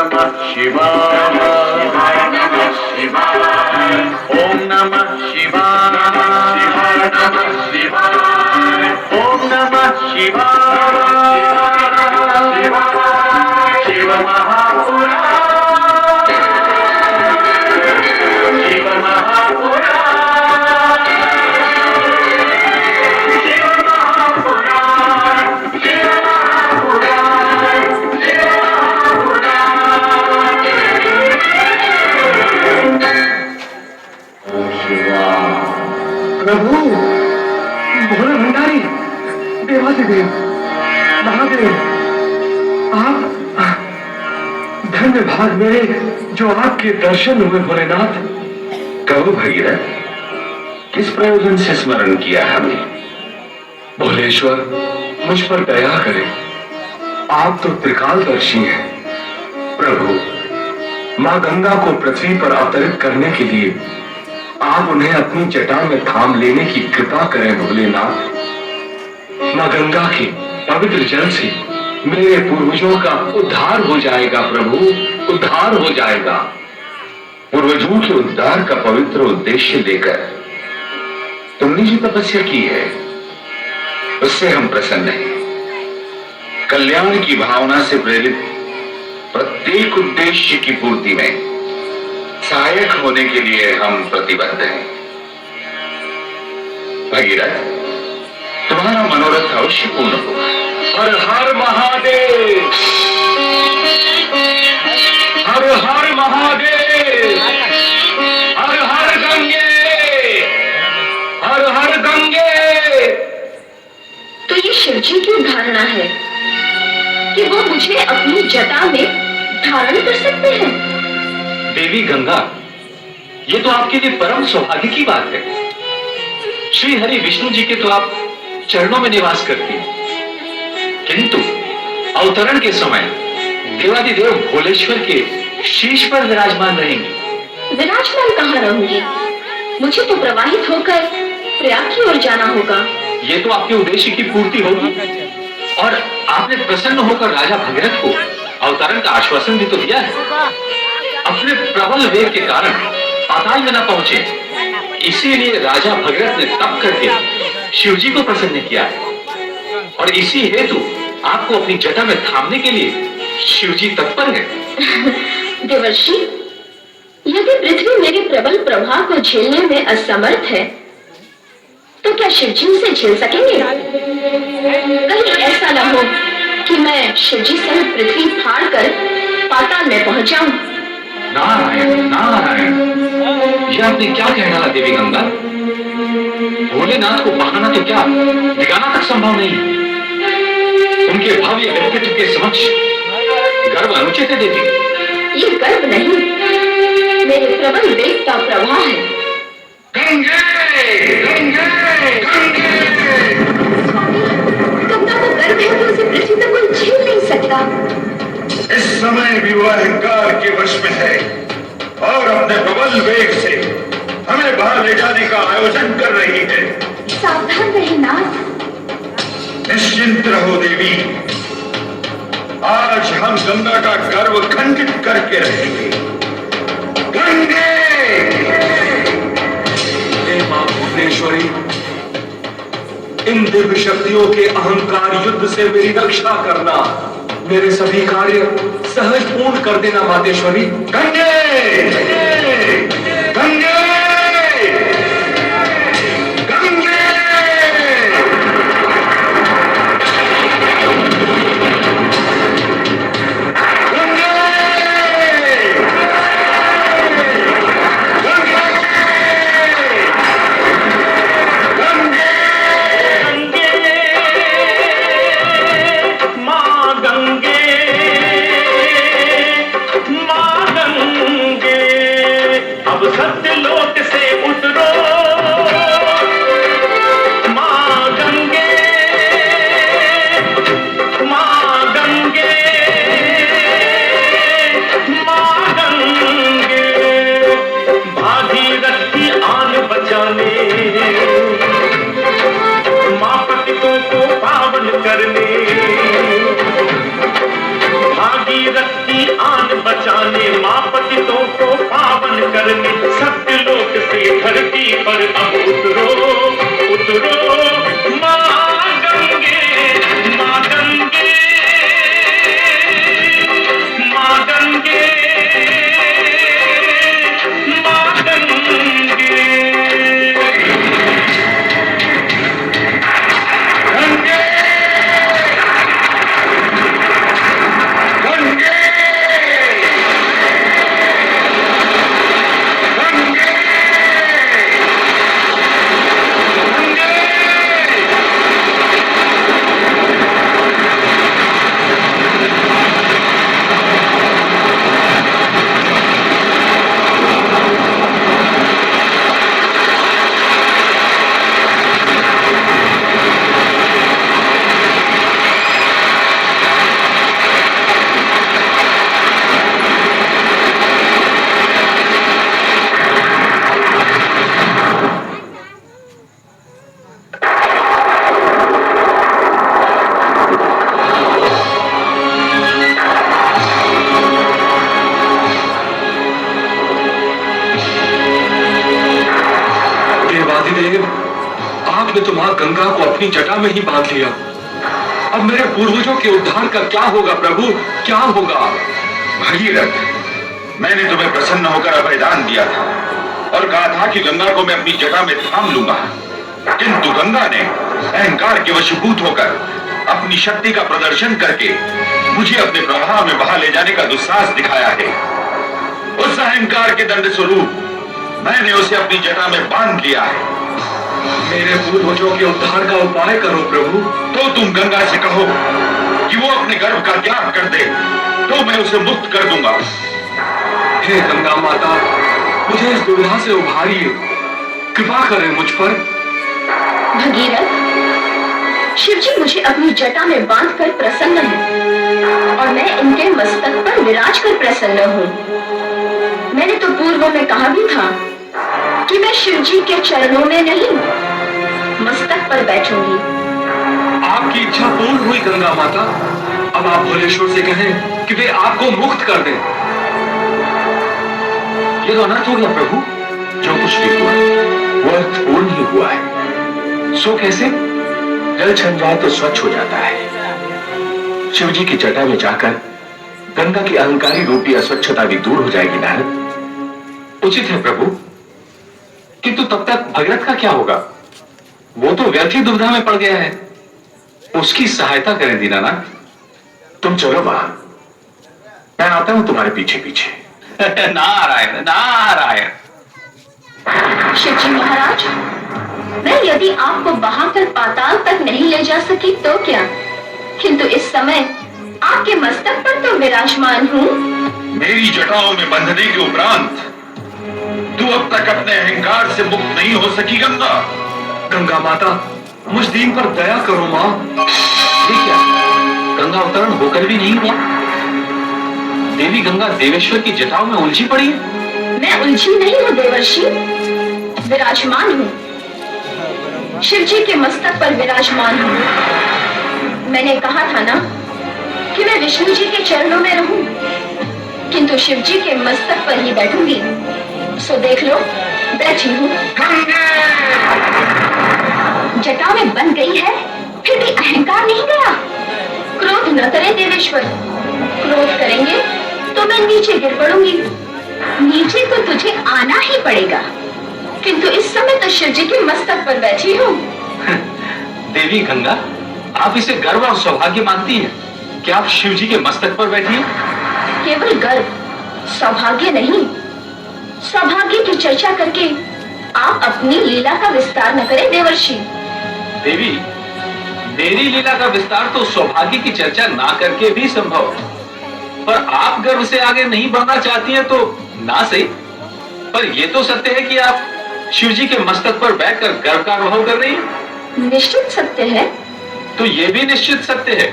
नमः शिवाय, नमः शिवाय, ओम नमः शिवाय, नमः शिवाय, ओम नमः शिवाय, शिव महापुराण, शिव महापुराण, शिव महापुराण, शिव महापुराण, शिव महापुराण। ओम शिवाय। प्रभु, भोले भंडारी, देवाधिदेव, महादेव, आप धन्य भाग मेरे जो आपके दर्शन हुए भोलेनाथ। कहो भगीरथ, किस प्रयोजन से स्मरण किया हमें? भोलेश्वर, मुझ पर दया करें, आप तो त्रिकालदर्शी हैं। प्रभु, माँ गंगा को पृथ्वी पर अवतरित करने के लिए आप उन्हें अपनी जटा में थाम लेने की कृपा करें भोलेनाथ। माँ गंगा के पवित्र जल से मेरे पूर्वजों का उद्धार हो जाएगा प्रभु, उद्धार हो जाएगा। पूर्वजों के उद्धार का पवित्र उद्देश्य लेकर तुमने जो तपस्या की है उससे हम प्रसन्न हैं। कल्याण की भावना से प्रेरित प्रत्येक उद्देश्य की पूर्ति में सहायक होने के लिए हम प्रतिबद्ध हैं। भगीरथ, तुम्हारा मनोरथ अवश्य पूर्ण होगा। हर हर महादेव, हर हर महादेव, हर हर गंगे, हर हर गंगे। तो ये शिवजी की धारणा है कि वो मुझे अपनी जटा में धारण कर सकते हैं। देवी गंगा, ये तो आपके लिए परम सौभाग्य की बात है। श्री हरि विष्णु जी के तो आप चरणों में निवास करती हैं, किंतु अवतरण के समय देवादिदेव भोलेश्वर के शीश पर विराजमान रहेंगी। विराजमान कहाँ रहूंगी? मुझे तो प्रवाहित होकर प्रयाग की ओर जाना होगा। ये तो आपके उद्देश्य की पूर्ति होगी। और आपने प्रसन्न होकर राजा भगीरथ को अवतरण का आश्वासन भी तो दिया है। अपने प्रबल वेग के कारण पाताल में न पहुंचे, इसीलिए राजा भगीरथ ने तप करके शिवजी को प्रसन्न किया है। और इसी हेतु आपको अपनी जटा में थामने के लिए शिवजी तत्पर है। देवर्षि, यदि पृथ्वी मेरे प्रबल प्रभाव को झेलने में असमर्थ है, तो क्या शिवजी उसे झेल सकेंगे? कहीं ऐसा न हो कि मैं शिवजी सहित पृथ्वी फाड़कर पाताल में पहुंच जाऊं। नारायण नारायण, यह आपने क्या कह डाला देवी गंगा? भोलेनाथ को बहाना तो क्या, दिखाना तक संभव नहीं। उनके भव्य व्यक्तित्व के समक्ष गर्व अनुचित है देवी। ये गर्व नहीं, मेरे प्रबल वेग का प्रवाह है। गंगे, गंगे, गंगे। गंगा को गर्व है कि उसे पृथ्वी पर कोई झेल नहीं सकता। इस समय भी वो अहंकार के वश में है और अपने प्रबल वेग से हमें बाहर ले जाने का आयोजन कर रही है। सावधान रहे नाथ। निश्चिंत रहो देवी, आज हम गंगा का गर्व खंडित करके रहेंगे। गंगे, हे मां भुवनेश्वरी, इन दिव्य शक्तियों के अहंकार युद्ध से मेरी रक्षा करना, मेरे सभी कार्य सहज पूर्ण कर देना मातेश्वरी। गंगे, गंगे, गंगे। माँ गंगे धरनी सत्यलोक से धरती पर अब उतरो उतरो माँ गंगे माँ गंगे माँ गंगे माँ गंगे गंगे गंगे आपने तो मां गंगा को अपनी जटा में ही बांध लिया। अब मेरे पूर्वजों के उद्धार का क्या होगा प्रभु, क्या होगा? भगीरथ, मैंने तुम्हें प्रसन्न होकर अभयदान दिया था और कहा था कि गंगा को मैं अपनी जटा में थाम लूंगा, किंतु गंगा ने अहंकार के वशीभूत होकर अपनी शक्ति का प्रदर्शन करके मुझे अपने प्रवाह में बहा ले जाने का दुस्साहस दिखाया है। उस अहंकार के दंड स्वरूप मैंने उसे अपनी जटा में बांध लिया है। मेरे पूर्वजों के उद्धार का उपाय करो प्रभु। तो तुम गंगा से कहो कि वो अपने गर्भ का त्याग कर दे, तो मैं उसे मुक्त कर दूंगा। हे गंगा माता, मुझे इस दुविधा से उभारिए, कृपा करें मुझ पर। भगीरथ, शिवजी मुझे अपनी जटा में बांधकर प्रसन्न है और मैं इनके मस्तक पर विराज कर प्रसन्न हूँ। मैंने तो पूर्व में कहा भी था कि मैं शिवजी के चरणों में नहीं, मस्तक पर बैठूंगी। आपकी इच्छा पूर्ण हुई गंगा माता। अब आप भोलेश्वर से कहें कि वे आपको मुक्त कर दें। ये तो अनर्थ हो गया प्रभु। जो कुछ भी हुआ वो अर्थपूर्ण ही हुआ है। सो कैसे? जल छन जाए तो स्वच्छ हो जाता है। शिवजी की जटा में जाकर गंगा की अहंकारी रूपी अस्वच्छता भी दूर हो जाएगी नारद। उचित है प्रभु, किंतु तब तक भगीरथ का क्या होगा? वो तो व्यर्थ ही दुविधा में पड़ गया है। उसकी सहायता करें दीनानाथ। तुम चलो मां, मैं आता हूं तुम्हारे पीछे पीछे। नारायण नारायण। शिवजी महाराज, मैं यदि आपको बहाकर पाताल तक नहीं ले जा सकी तो क्या, किंतु इस समय आपके मस्तक पर तो विराजमान हूँ। मेरी जटाओं में बंधने के उपरांत तू अब तक अपने अहंकार से मुक्त नहीं हो सकी गंगा। गंगा माता, मुझ दीन पर दया करो मां। ये क्या, गंगा अवतरण होकर भी नहीं हुआ? देवी गंगा देवेश्वर की जटाओं में उलझी पड़ी है। मैं उलझी नहीं हूँ देवर्षि, विराजमान हूँ। शिवजी के मस्तक पर विराजमान हूँ। मैंने कहा था ना कि मैं विष्णु जी के चरणों में रहूं, किंतु शिवजी के मस्तक पर ही बैठूंगी। सो देख लो, बैठी हूँ। जटा में बन गई है, फिर भी अहंकार नहीं गया। क्रोध न करें देवेश्वर, क्रोध करेंगे तो मैं नीचे गिर पड़ूंगी। नीचे तो तुझे आना ही पड़ेगा, किंतु इस समय तो शिवजी के मस्तक पर बैठी हूँ। देवी गंगा, आप इसे गर्व और सौभाग्य मानती हैं कि आप शिवजी के मस्तक पर बैठी हैं? केवल गर्व, सौभाग्य नहीं। सौभाग्य की चर्चा करके आप अपनी लीला का विस्तार न करें देवर्षि। देवी, मेरी लीला का विस्तार तो सौभाग्य की चर्चा ना करके भी संभव है, पर आप गर्व से आगे नहीं बढ़ना चाहती हैं तो ना सही, पर यह तो सत्य है कि आप शिवजी के मस्तक पर बैठकर गर्व का अनुभव कर रही हैं। निश्चित सत्य है। तो यह भी निश्चित सत्य है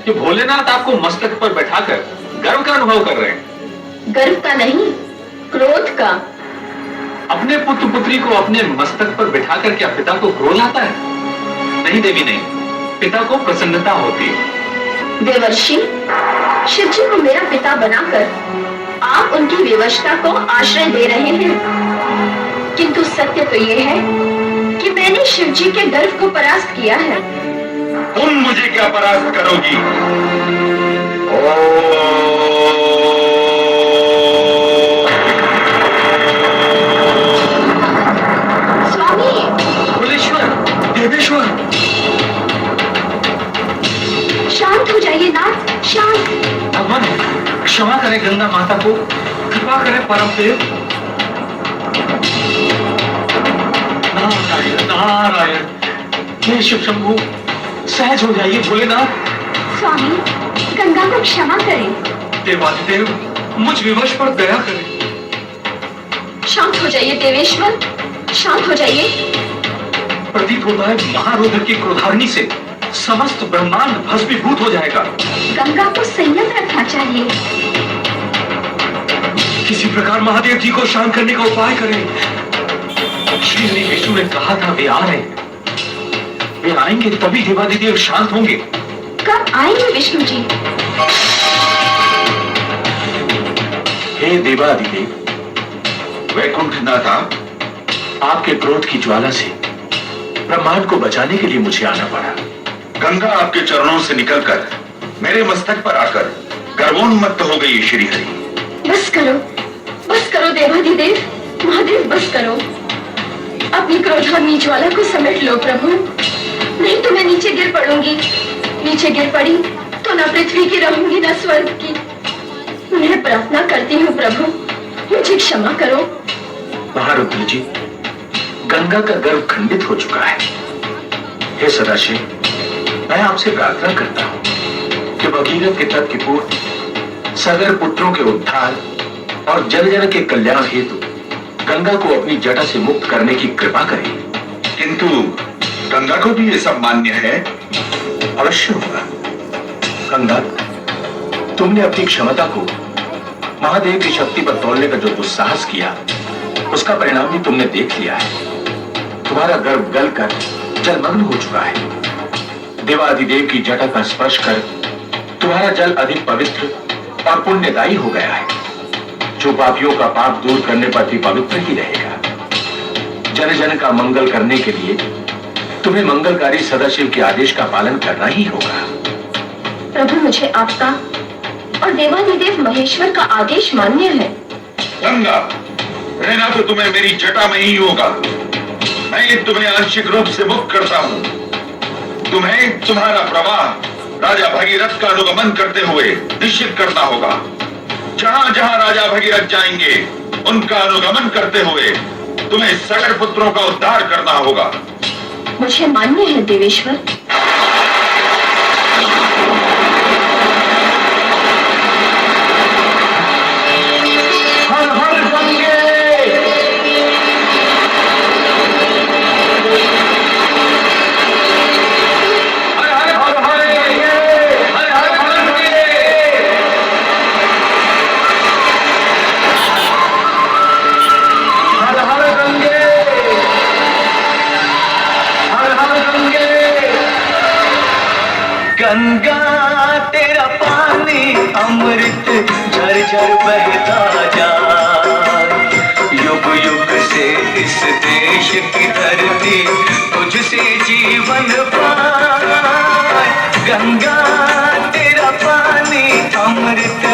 कि भोलेनाथ आपको मस्तक पर बैठाकर गर्व का अनुभव कर रहे हैं। गर्व का नहीं, क्रोध का। अपने पुत्र पुत्री को अपने मस्तक पर बिठाकर क्या पिता को क्रोध आता है? नहीं देवी नहीं, पिता को प्रसन्नता होती है। देवर्षि, शिवजी को मेरा पिता बनाकर आप उनकी विवशता को आश्रय दे रहे हैं, किंतु सत्य तो ये है कि मैंने शिव जी के गर्व को परास्त किया है। तुम मुझे क्या परास्त करोगी? स्वामी, भोलेश्वर, देवेश्वर, शांत हो जाइए नाथ, शांत। भगवान क्षमा करें गंगा माता को, कृपा करें परम देव। नारायण नारायण, हे शिव शंभु, सहज हो जाइए भोलेनाथ। स्वामी, गंगा को क्षमा करें। देवादिदेव, मुझ विवश पर दया करें। शांत हो जाइए देवेश्वर, शांत हो जाइए। प्रतीत होता है महारुद्र की क्रोधाग्नि से समस्त ब्रह्मांड भस्मीभूत हो जाएगा। गंगा को संयम रखना चाहिए। किसी प्रकार महादेव जी को शांत करने का उपाय करें। श्री हरि विष्णु ने कहा था वे आ रहे, वे आएंगे तभी देवादिदेव शांत होंगे। कब आएंगे विष्णु जी? हे देवादिदेव, वैकुंठनाथा, आपके क्रोध की ज्वाला से ब्रह्मांड को बचाने के लिए मुझे आना पड़ा। गंगा आपके चरणों से निकलकर मेरे मस्तक पर आकर गर्वोन्मत्त हो गई। श्री हरि, बस करो देवादिदेव, महादेव बस करो। अपनी क्रोधाग्नि ज्वाला को समेट लो प्रभु, नहीं तो मैं नीचे गिर पड़ूंगी। नीचे गिर पड़ी तो न पृथ्वी की रहूंगी न स्वर्ग की। मैं प्रार्थना करती हूँ प्रभु, मुझे क्षमा करो। महारुद्र जी, गंगा का गर्व खंडित हो चुका है। हे सदाशिव, मैं आपसे प्रार्थना करता हूँ कि भगीरथ के तप के पूर्व सगर पुत्रों के उद्धार और जन जन के कल्याण हेतु गंगा को अपनी जटा से मुक्त करने की कृपा करें। किंतु गंगा को भी ये सब मान्य है? अवश्य होगा। गंगा, तुमने अपनी क्षमता को महादेव की शक्ति पर तोड़ने का जो दुस्साहस किया, उसका परिणाम भी तुमने देख लिया है। तुम्हारा गर्भ गलकर जलमग्न हो चुका है। देवादिदेव की जटा का स्पर्श कर तुम्हारा जल अधिक पवित्र और पुण्यदायी हो गया है, जो पापियों का पाप दूर करने पर भी पवित्र ही रहेगा। जन जन का मंगल करने के लिए तुम्हें मंगलकारी सदाशिव के आदेश का पालन करना ही होगा। प्रभु, मुझे आपका और देवादिदेव महेश्वर का आदेश मान्य है। गंगा, रहना तो तुम्हें मेरी जटा में ही होगा। मैं तुम्हें आंशिक रूप से मुक्त करता हूँ। तुम्हें तुम्हारा प्रवाह राजा भगीरथ का अनुगमन करते हुए निश्चित करना होगा। जहां जहां राजा भगीरथ जाएंगे, उनका अनुगमन करते हुए तुम्हें सगर पुत्रों का उद्धार करना होगा। मुझे मान्य है देवेश्वर। हर हर गंगे, हर हर हर हर गंगे, हर हर हर गंगे, हर हर गंगे, हर हर गंगे। गंगा तेरा पानी अमृत झरझर बहता जाए, युग युग से इस देश की धरती तुझसे जीवन पाए। गंगा तेरा पानी अमृत